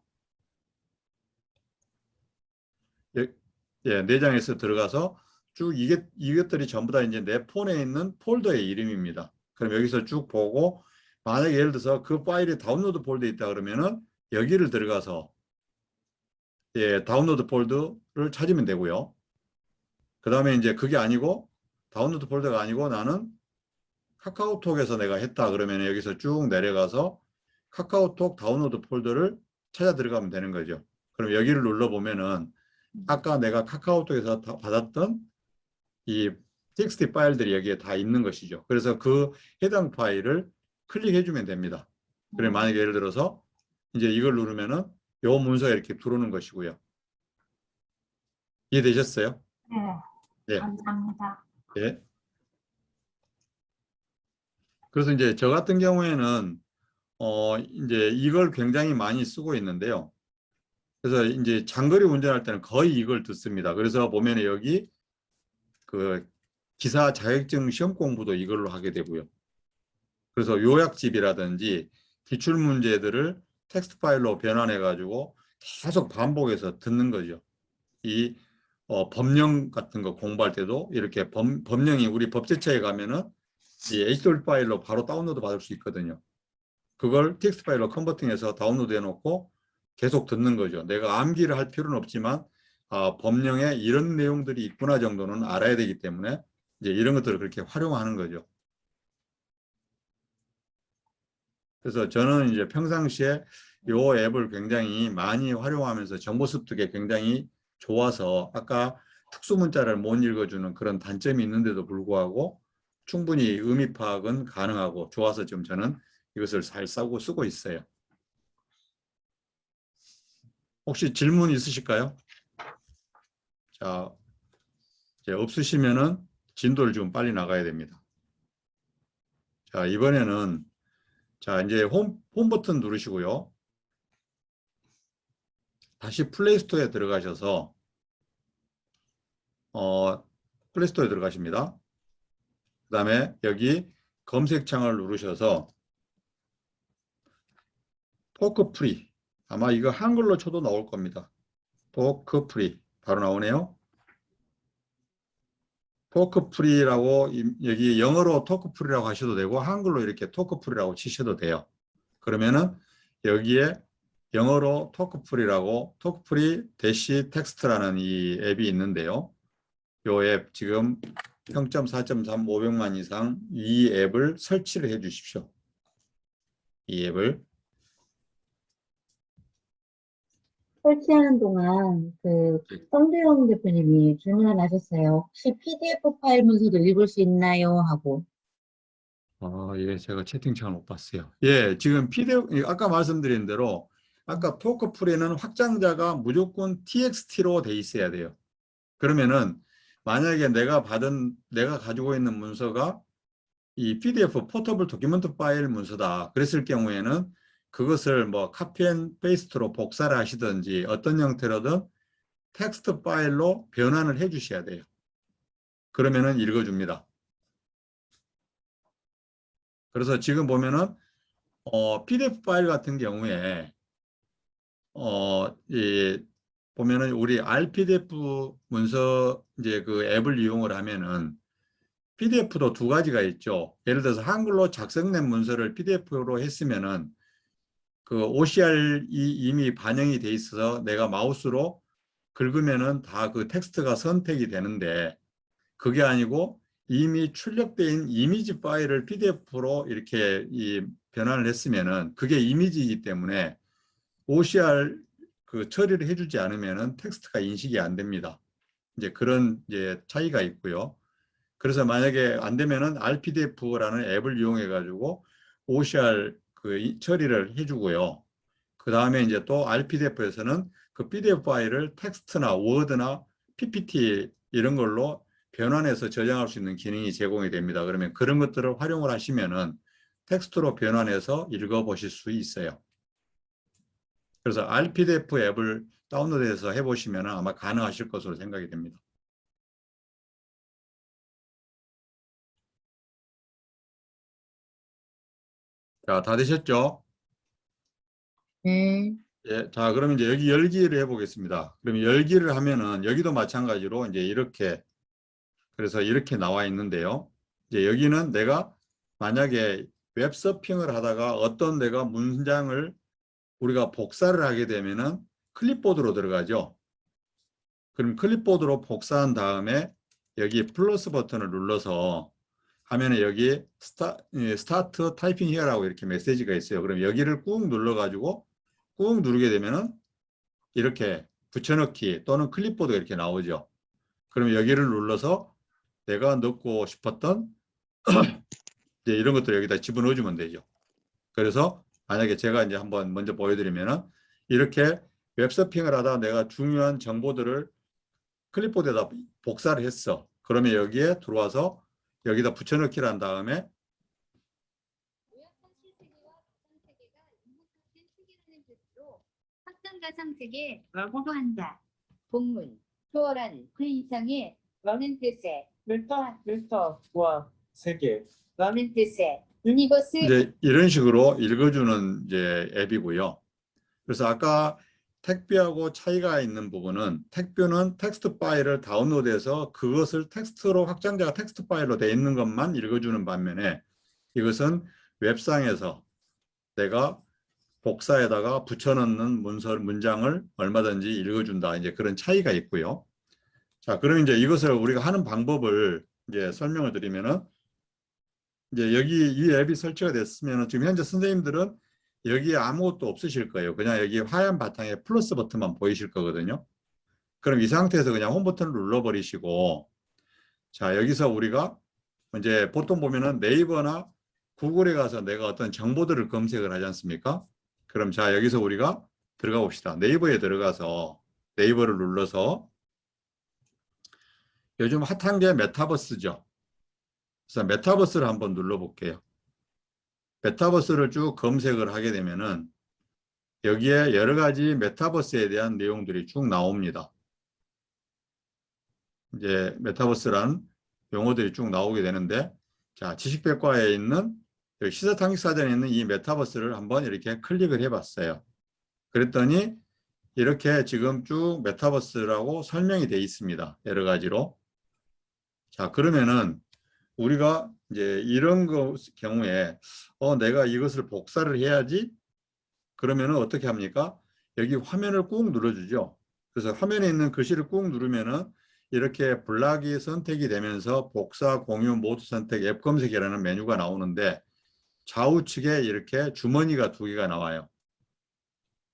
예, 내장에서 들어가서 쭉 이것들이 전부 다 이제 내 폰에 있는 폴더의 이름입니다. 그럼 여기서 쭉 보고 만약에 예를 들어서 그 파일이 다운로드 폴더에 있다 그러면은 여기를 들어가서 예, 다운로드 폴더를 찾으면 되고요. 그 다음에 이제 그게 아니고 다운로드 폴더가 아니고 나는 카카오톡에서 내가 했다 그러면 여기서 쭉 내려가서 카카오톡 다운로드 폴더를 찾아 들어가면 되는 거죠. 그럼 여기를 눌러보면은 아까 내가 카카오톡에서 받았던 이 txt 파일들이 여기에 다 있는 것이죠. 그래서 그 해당 파일을 클릭해주면 됩니다. 그래 만약에 예를 들어서 이제 이걸 누르면은 요 문서가 이렇게 들어오는 것이고요. 이해되셨어요? 네, 예. 감사합니다. 예. 그래서 이제 저 같은 경우에는 이제 이걸 굉장히 많이 쓰고 있는데요. 그래서 이제 장거리 운전할 때는 거의 이걸 듣습니다. 그래서 보면 여기 그 기사 자격증 시험 공부도 이걸로 하게 되고요. 그래서 요약집이라든지 기출 문제들을 텍스트 파일로 변환해 가지고 계속 반복해서 듣는 거죠. 이 법령 같은 거 공부할 때도 이렇게 법령이 우리 법제처에 가면은 이 HTML 파일로 바로 다운로드 받을 수 있거든요. 그걸 텍스트 파일로 컨버팅해서 다운로드 해놓고 계속 듣는 거죠. 내가 암기를 할 필요는 없지만 법령에 이런 내용들이 있구나 정도는 알아야 되기 때문에 이제 이런 것들을 그렇게 활용하는 거죠. 그래서 저는 이제 평상시에 이 앱을 굉장히 많이 활용하면서 정보 습득에 굉장히 좋아서 아까 특수문자를 못 읽어주는 그런 단점이 있는데도 불구하고 충분히 의미 파악은 가능하고 좋아서 지금 저는 이것을 잘 쓰고 있어요. 혹시 질문 있으실까요? 자, 이제 없으시면은 진도를 좀 빨리 나가야 됩니다. 자, 이번에는 자, 이제 홈 버튼 누르시고요. 다시 플레이스토어에 들어가셔서 플레이스토어에 들어가십니다. 그 다음에 여기 검색창을 누르셔서 토크프리, 아마 이거 한글로 쳐도 나올 겁니다. 토크프리 바로 나오네요. 토크프리라고 여기 영어로 토크프리라고 하셔도 되고 한글로 이렇게 토크프리라고 치셔도 돼요. 그러면은 여기에 영어로 토크프리라고 토크프리 대시 텍스트라는 이 앱이 있는데요. 이 앱 지금 0.4.3 500만 이상 이 앱을 설치를 해 주십시오. 이 앱을 설치하는 동안 그 성대영 대표님이 질문을 하셨어요. 혹시 PDF 파일 문서도 읽을 수 있나요? 하고. 예, 제가 채팅창을 못 봤어요. 예, 지금 PDF, 아까 말씀드린 대로, 아까 토크프리는 확장자가 무조건 TXT로 돼 있어야 돼요. 그러면은, 만약에 내가 가지고 있는 문서가 이 PDF 포터블 도큐먼트 파일 문서다. 그랬을 경우에는 그것을 뭐 카피 앤 페이스트로 복사를 하시든지 어떤 형태로든 텍스트 파일로 변환을 해 주셔야 돼요. 그러면은 읽어줍니다. 그래서 지금 보면은 PDF 파일 같은 경우에 보면은 우리 RPDF 문서 이제 그 앱을 이용을 하면은 PDF도 두 가지가 있죠. 예를 들어서 한글로 작성된 문서를 PDF로 했으면은 그 OCR이 이미 반영이 돼 있어서 내가 마우스로 긁으면은 다 그 텍스트가 선택이 되는데 그게 아니고 이미 출력된 이미지 파일을 PDF로 이렇게 변환을 했으면은 그게 이미지이기 때문에 OCR 그 처리를 해주지 않으면은 텍스트가 인식이 안 됩니다. 이제 그런 이제 차이가 있고요. 그래서 만약에 안 되면은 RPDF라는 앱을 이용해 가지고 OCR 그 처리를 해주고요. 그 다음에 이제 또 RPDF에서는 그 PDF 파일을 텍스트나 워드나 PPT 이런 걸로 변환해서 저장할 수 있는 기능이 제공이 됩니다. 그러면 그런 것들을 활용을 하시면은 텍스트로 변환해서 읽어보실 수 있어요. 그래서 RPDF 앱을 다운로드해서 해보시면 아마 가능하실 것으로 생각이 됩니다. 자, 다 되셨죠? 네. 예, 자, 그럼 이제 여기 열기를 해보겠습니다. 그럼 열기를 하면은 여기도 마찬가지로 이제 이렇게, 그래서 이렇게 나와 있는데요. 이제 여기는 내가 만약에 웹서핑을 하다가 어떤 내가 문장을 우리가 복사를 하게 되면은 클립보드로 들어가죠. 그럼 클립보드로 복사한 다음에 여기 플러스 버튼을 눌러서 하면은 여기 스타트 타이핑 히어라고 이렇게 메시지가 있어요. 그럼 여기를 꾹 눌러가지고 꾹 누르게 되면은 이렇게 붙여넣기 또는 클립보드가 이렇게 나오죠. 그럼 여기를 눌러서 내가 넣고 싶었던 이제 이런 것들 여기다 집어넣어 주면 되죠. 그래서 만약에 제가 이제 한번 먼저 보여드리면은 이렇게 웹서핑을 하다 내가 중요한 정보들을 클립보드에다 복사를 했어. 그러면 여기에 들어와서 여기다 붙여넣기를 한 다음에 요약한 실세계와 가상세계가 이목적인 세계라는 뜻으로 확장가상세계라고도 한다. 본문, 초월한 그 이상의 라는 뜻의 와 세계 라는 뜻의 유니버스 이제 이런 식으로 읽어주는 이제 앱이고요. 그래서 아까 택뷰하고 차이가 있는 부분은 택뷰는 텍스트 파일을 다운로드해서 그것을 텍스트로 확장자가 텍스트 파일로 되어 있는 것만 읽어주는 반면에 이것은 웹상에서 내가 복사에다가 붙여넣는 문장을 얼마든지 읽어준다. 이제 그런 차이가 있고요. 자, 그럼 이제 이것을 우리가 하는 방법을 이제 설명을 드리면은 이제 여기 이 앱이 설치가 됐으면 지금 현재 선생님들은 여기에 아무것도 없으실 거예요. 그냥 여기 하얀 바탕에 플러스 버튼만 보이실 거거든요. 그럼 이 상태에서 그냥 홈 버튼을 눌러버리시고, 자, 여기서 우리가 이제 보통 보면은 네이버나 구글에 가서 내가 어떤 정보들을 검색을 하지 않습니까? 그럼 자, 여기서 우리가 들어가 봅시다. 네이버에 들어가서 네이버를 눌러서 요즘 핫한 게 메타버스죠. 그래서 메타버스를 한번 눌러볼게요. 메타버스를 쭉 검색을 하게 되면은 여기에 여러 가지 메타버스에 대한 내용들이 쭉 나옵니다. 이제 메타버스란 용어들이 쭉 나오게 되는데, 자, 지식백과에 있는 시사탐닉사전에 있는 이 메타버스를 한번 이렇게 클릭을 해봤어요. 그랬더니 이렇게 지금 쭉 메타버스라고 설명이 되어 있습니다. 여러 가지로. 자, 그러면은 우리가 이제 이런 경우에 내가 이것을 복사를 해야지. 그러면은 어떻게 합니까? 여기 화면을 꾹 눌러주죠. 그래서 화면에 있는 글씨를 꾹 누르면은 이렇게 블락이 선택이 되면서 복사, 공유, 모두 선택, 앱 검색이라는 메뉴가 나오는데 좌우측에 이렇게 주머니가 두 개가 나와요.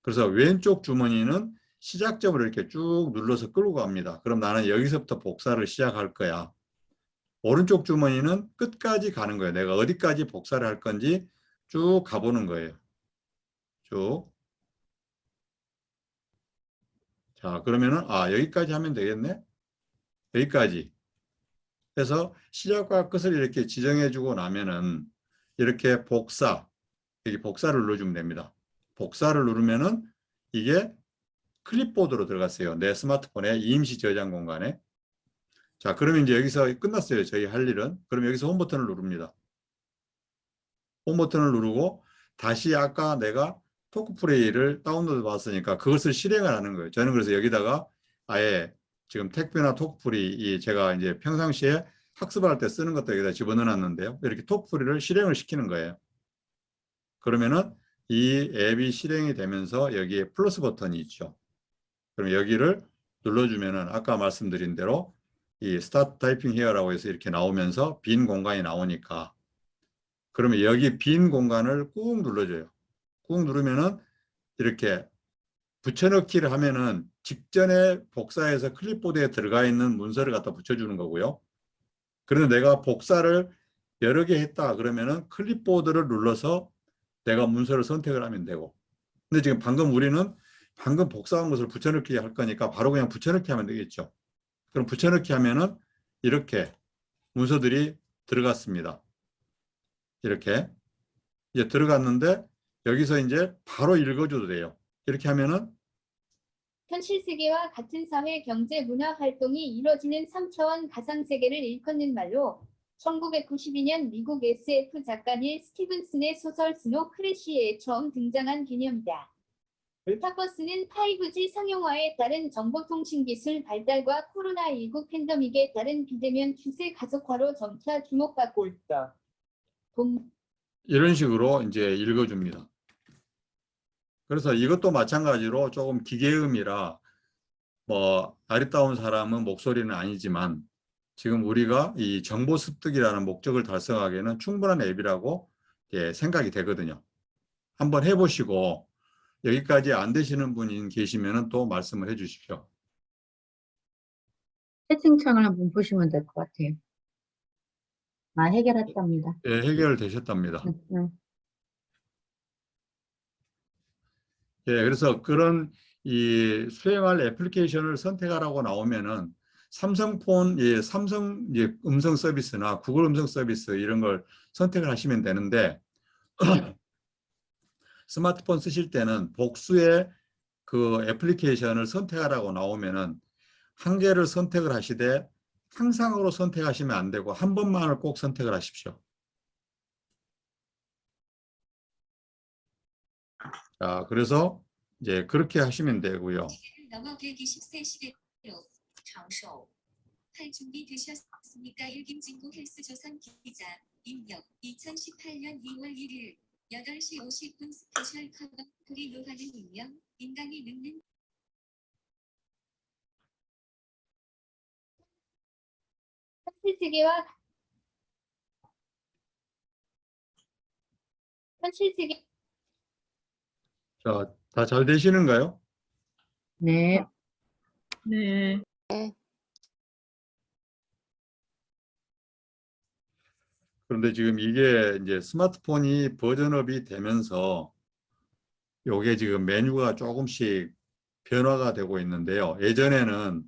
그래서 왼쪽 주머니는 시작점을 이렇게 쭉 눌러서 끌고 갑니다. 그럼 나는 여기서부터 복사를 시작할 거야. 오른쪽 주머니는 끝까지 가는 거예요. 내가 어디까지 복사를 할 건지 쭉 가보는 거예요. 쭉. 자, 그러면은 여기까지 하면 되겠네. 여기까지 해서 시작과 끝을 이렇게 지정해 주고 나면은 이렇게 복사, 여기 복사를 눌러주면 됩니다. 복사를 누르면은 이게 클립보드로 들어갔어요. 내 스마트폰의 임시 저장 공간에. 자, 그러면 이제 여기서 끝났어요. 저희 할 일은. 그럼 여기서 홈 버튼을 누릅니다. 홈 버튼을 누르고 다시 아까 내가 토크프레이를 다운로드 받았으니까 그것을 실행을 하는 거예요. 저는 그래서 여기다가 아예 지금 택배나 토크프리 제가 이제 평상시에 학습할 때 쓰는 것도 여기다 집어넣어 놨는데요. 이렇게 토크프리를 실행을 시키는 거예요. 그러면은 이 앱이 실행이 되면서 여기에 플러스 버튼이 있죠. 그럼 여기를 눌러주면은 아까 말씀드린 대로 이 스타트 타이핑 히어라고 해서 이렇게 나오면서 빈 공간이 나오니까 그러면 여기 빈 공간을 꾹 눌러줘요. 꾹 누르면은 이렇게 붙여넣기를 하면은 직전에 복사해서 클립보드에 들어가 있는 문서를 갖다 붙여주는 거고요. 그런데 내가 복사를 여러 개 했다 그러면은 클립보드를 눌러서 내가 문서를 선택을 하면 되고. 근데 지금 우리는 방금 복사한 것을 붙여넣기 할 거니까 바로 그냥 붙여넣기 하면 되겠죠. 그럼 붙여넣기 하면은 이렇게 문서들이 들어갔습니다. 이렇게 이제 들어갔는데 여기서 이제 바로 읽어줘도 돼요. 이렇게 하면은 현실 세계와 같은 사회, 경제, 문화 활동이 이뤄지는 3차원 가상세계를 일컫는 말로 1992년 미국 SF 작가 닐 스티븐슨의 소설 스노 크래시에 처음 등장한 개념이다. 메타버스는 5G 상용화에 따른 정보통신 기술 발달과 코로나19 팬데믹에 따른 비대면 추세 가속화로 점차 주목받고 있다. 이런 식으로 이제 읽어줍니다. 그래서 이것도 마찬가지로 조금 기계음이라 뭐 아리따운 사람은 목소리는 아니지만 지금 우리가 이 정보 습득이라는 목적을 달성하기에는 충분한 앱이라고 생각이 되거든요. 한번 해보시고 여기까지 안 되시는 분이 계시면 또 말씀을 해 주십시오. 채팅창을 한번 보시면 될 것 같아요. 아, 해결했답니다. 예, 해결되셨답니다. 예, 그래서 그런 이 수행할 애플리케이션을 선택하라고 나오면은 삼성폰, 예, 삼성 음성 서비스나 구글 음성 서비스 이런 걸 선택을 하시면 되는데 스마트폰 쓰실 때는 복수의 그 애플리케이션을 선택하라고 나오면은 한 개를 선택을 하시되 항상으로 선택하시면 안 되고 한 번만을 꼭 선택을 하십시오. 자, 그래서 이제 그렇게 하시면 되고요. 넘어 123시대로 장쇼 할 준비 되셨습니까? 일김진구 헬스조선 기자 임력 2018년 2월 1일 8시 50분 스페셜 커버 프리 노하는 임명 인간이 늙는 현실세계 자, 다 잘 되시는가요? 네. 네. 그런데 지금 이게 이제 스마트폰이 버전업이 되면서 요게 지금 메뉴가 조금씩 변화가 되고 있는데요. 예전에는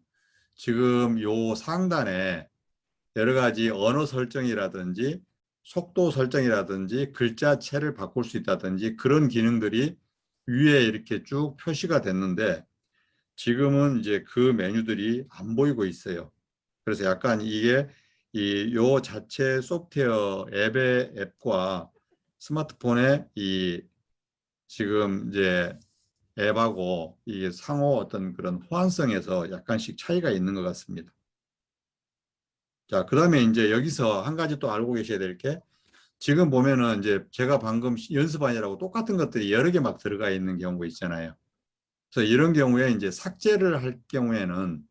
지금 요 상단에 여러 가지 언어 설정이라든지 속도 설정이라든지 글자체를 바꿀 수 있다든지 그런 기능들이 위에 이렇게 쭉 표시가 됐는데 지금은 이제 그 메뉴들이 안 보이고 있어요. 그래서 약간 이게 요 자체 소프트웨어 앱과 스마트폰의 이 지금 이제 앱하고 이 상호 어떤 그런 호환성에서 약간씩 차이가 있는 것 같습니다. 자, 그 다음에 이제 여기서 한 가지 또 알고 계셔야 될 게 지금 보면은 이제 제가 방금 연습반이라고 똑같은 것들이 여러 개 막 들어가 있는 경우가 있잖아요. 그래서 이런 경우에 이제 삭제를 할 경우에는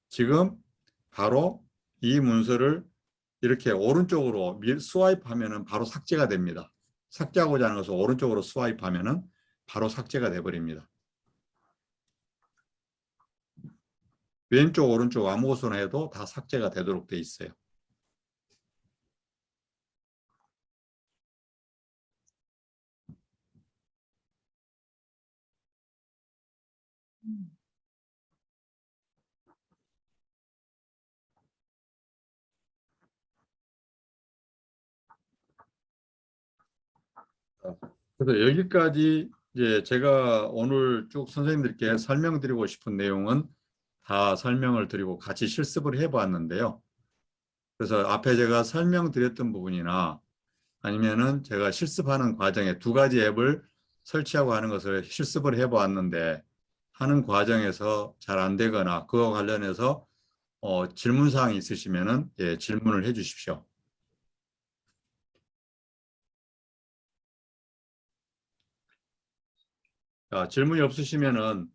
지금 바로 이 문서를 이렇게 오른쪽으로 스와이프 하면은 바로 삭제가 됩니다. 삭제하고자 하는 것을 오른쪽으로 스와이프 하면은 바로 삭제가 돼 버립니다. 왼쪽 오른쪽 아무것이나 해도 다 삭제가 되도록 돼 있어요. 그래서 여기까지 이제 제가 오늘 쭉 선생님들께 설명드리고 싶은 내용은 다 설명을 드리고 같이 실습을 해봤는데요. 그래서 앞에 제가 설명드렸던 부분이나 아니면은 제가 실습하는 과정에 두 가지 앱을 설치하고 하는 것을 실습을 해보았는데 하는 과정에서 잘 안 되거나 그와 관련해서 질문사항이 있으시면은 예, 질문을 해 주십시오. 자, 질문이 없으시면은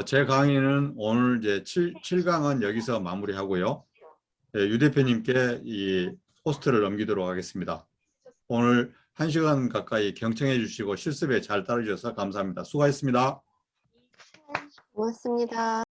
제 강의는 오늘 이제 7강은 여기서 마무리하고요. 예, 유 대표님께 이 호스트를 넘기도록 하겠습니다. 오늘 1시간 가까이 경청해 주시고 실습에 잘 따르셔서 감사합니다. 수고하셨습니다. 고맙습니다.